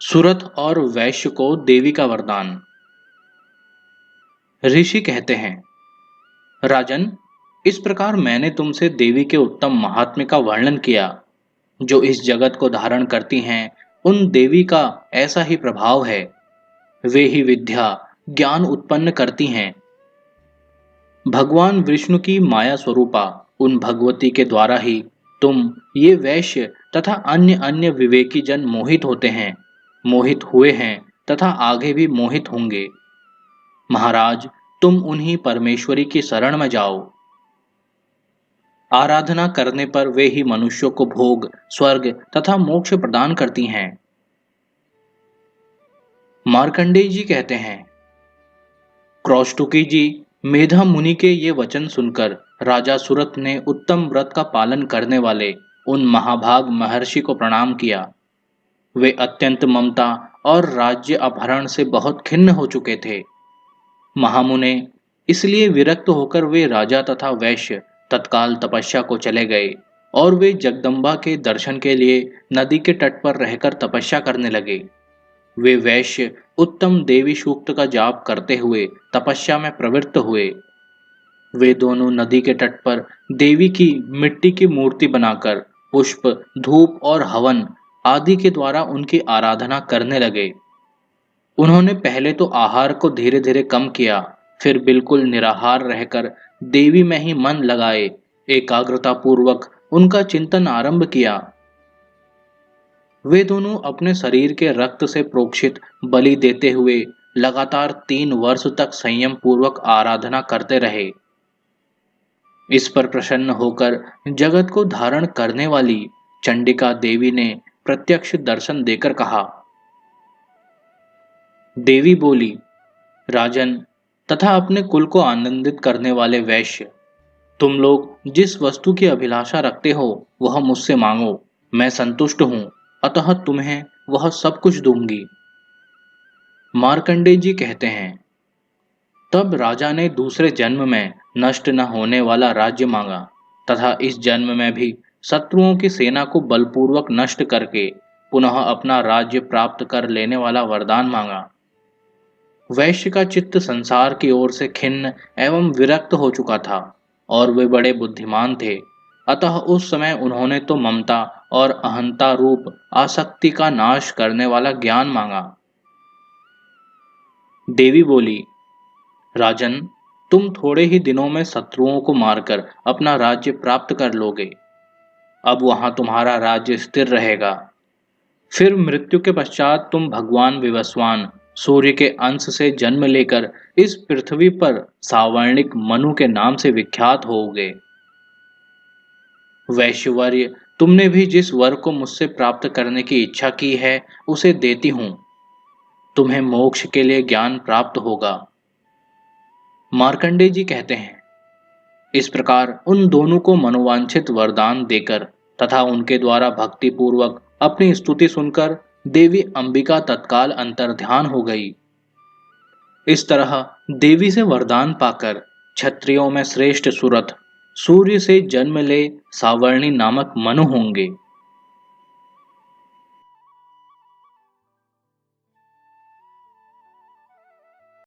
सुरथ और वैश्य को देवी का वरदान। ऋषि कहते हैं, राजन, इस प्रकार मैंने तुमसे देवी के उत्तम महात्म्य का वर्णन किया। जो इस जगत को धारण करती हैं, उन देवी का ऐसा ही प्रभाव है। वे ही विद्या ज्ञान उत्पन्न करती हैं। भगवान विष्णु की माया स्वरूपा उन भगवती के द्वारा ही तुम ये वैश्य तथा अन्य अन्य विवेकी जन मोहित होते हैं, मोहित हुए हैं तथा आगे भी मोहित होंगे। महाराज, तुम उन्हीं परमेश्वरी की शरण में जाओ। आराधना करने पर वे ही मनुष्यों को भोग, स्वर्ग तथा मोक्ष प्रदान करती हैं। मार्कंडेय जी कहते हैं, कौष्टुकी जी, मेधा मुनि के ये वचन सुनकर राजा सुरथ ने उत्तम व्रत का पालन करने वाले उन महाभाग महर्षि को प्रणाम किया। वे अत्यंत ममता और राज्य अपहरण से बहुत खिन्न हो चुके थे। महामुने, इसलिए विरक्त होकर वे राजा तथा वैश्य तत्काल तपस्या को चले गए और वे जगदम्बा के दर्शन के लिए नदी के तट पर रहकर तपस्या करने लगे। वे वैश्य उत्तम देवी सूक्त का जाप करते हुए तपस्या में प्रवृत्त हुए। वे दोनों नदी के तट पर देवी की मिट्टी की मूर्ति बनाकर पुष्प, धूप और हवन आदि के द्वारा उनकी आराधना करने लगे। उन्होंने पहले तो आहार को धीरे धीरे कम किया, फिर बिल्कुल निराहार रहकर देवी में ही मन लगाए एकाग्रता पूर्वक उनका चिंतन आरंभ किया। वे दोनों अपने शरीर के रक्त से प्रोक्षित बलि देते हुए लगातार 3 वर्ष तक संयम पूर्वक आराधना करते रहे। इस पर प्रसन्न होकर जगत को धारण करने वाली चंडिका देवी ने प्रत्यक्ष दर्शन देकर कहा। देवी बोली, राजन तथा अपने कुल को आनंदित करने वाले वैश्य, तुम लोग जिस वस्तु की अभिलाषा रखते हो वह मुझसे मांगो, मैं संतुष्ट हूं, अतः तुम्हें वह सब कुछ दूंगी। मार्कंडेय जी कहते हैं, तब राजा ने दूसरे जन्म में नष्ट न होने वाला राज्य मांगा तथा इस जन्म में भी शत्रुओं की सेना को बलपूर्वक नष्ट करके पुनः अपना राज्य प्राप्त कर लेने वाला वरदान मांगा। वैश्य का चित्त संसार की ओर से खिन्न एवं विरक्त हो चुका था और वे बड़े बुद्धिमान थे, अतः उस समय उन्होंने तो ममता और अहंता रूप आसक्ति का नाश करने वाला ज्ञान मांगा। देवी बोली, राजन, तुम थोड़े ही दिनों में शत्रुओं को मारकर अपना राज्य प्राप्त कर लोगे। अब वहां तुम्हारा राज्य स्थिर रहेगा। फिर मृत्यु के पश्चात तुम भगवान विवस्वान सूर्य के अंश से जन्म लेकर इस पृथ्वी पर सावर्णिक मनु के नाम से विख्यात होोगे। वैश्यवर्य, तुमने भी जिस वर को मुझसे प्राप्त करने की इच्छा की है उसे देती हूं। तुम्हें मोक्ष के लिए ज्ञान प्राप्त होगा। मार्कंडेय जी कहते हैं, इस प्रकार उन दोनों को मनोवांछित वरदान देकर तथा उनके द्वारा भक्ति पूर्वक अपनी स्तुति सुनकर देवी अंबिका तत्काल अंतर्ध्यान हो गई। इस तरह देवी से वरदान पाकर क्षत्रियों में श्रेष्ठ सुरथ सूर्य से जन्म ले सावर्णी नामक मनु होंगे।